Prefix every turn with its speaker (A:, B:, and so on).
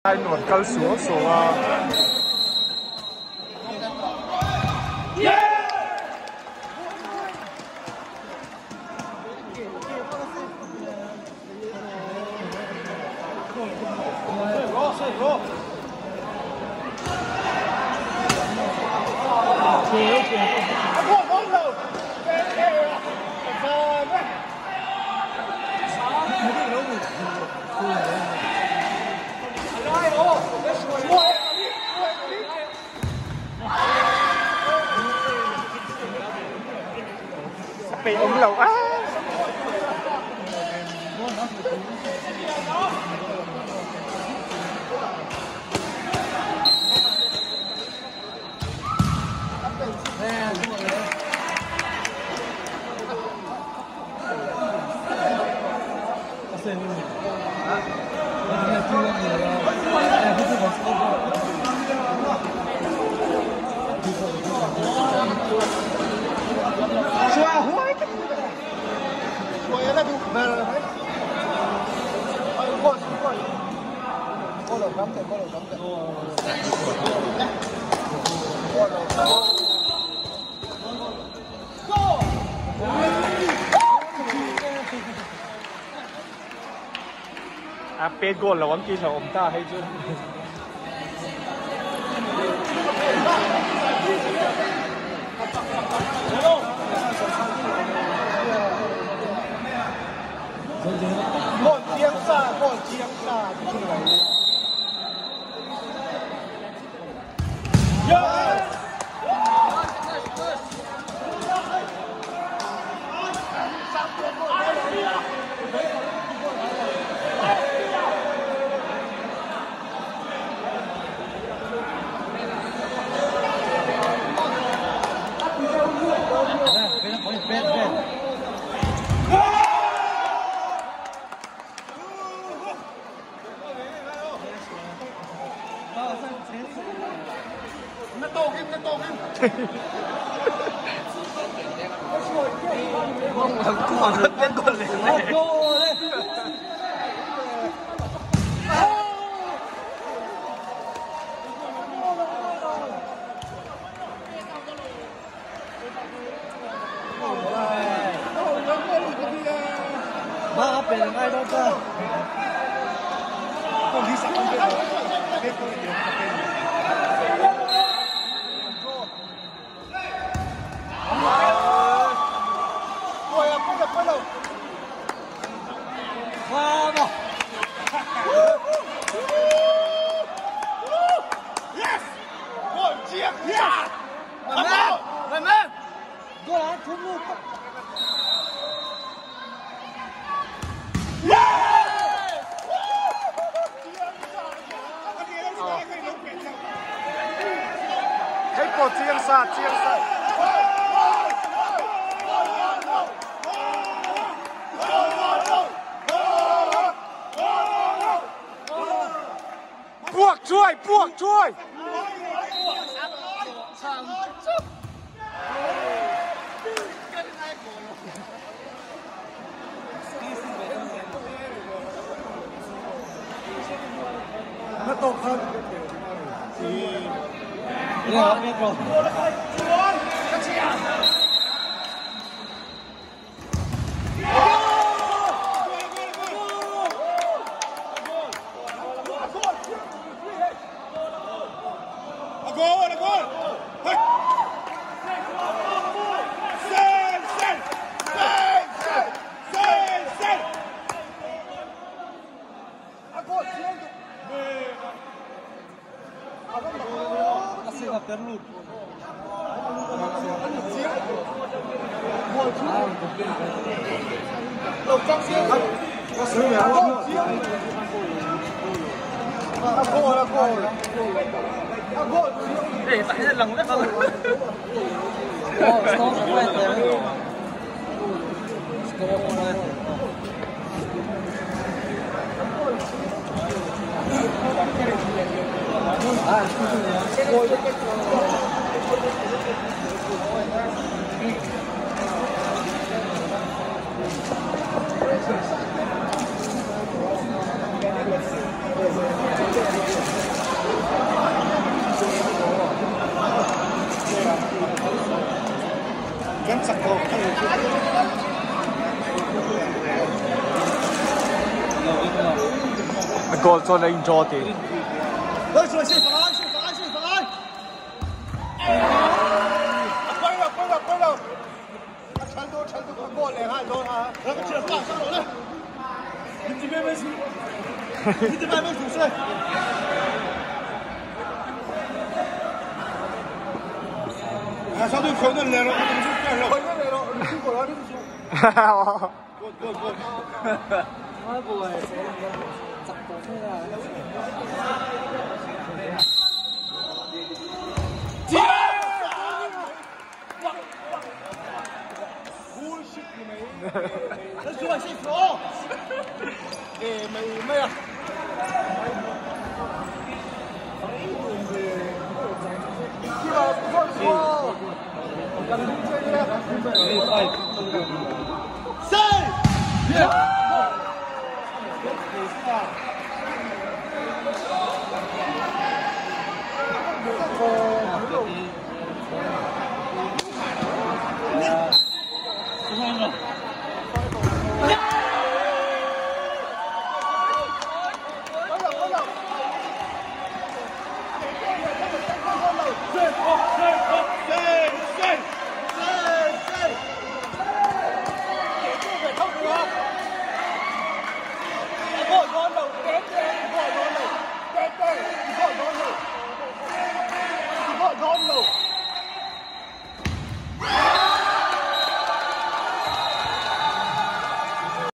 A: Ai nổi cao số số bị ống lầu á. Bên gol là vẫn kia là ông ta hay chứ. Một tiếng xa. Buộc chui. Nó tốt hơn. Biết rồi. Để tại sao lần rất là 過再領咗啲。
B: 來，出來先，放開先，放開先，放開。歸了。程度快過嚟嚇，攞下。來，起來，上樓來。你這邊沒事，你這邊沒出事。啊，相對可能來了，你就幹了。來了，你過來，你不輸。哈哈，過。開步係10步車啦。這是我幸福。沒有。不錯。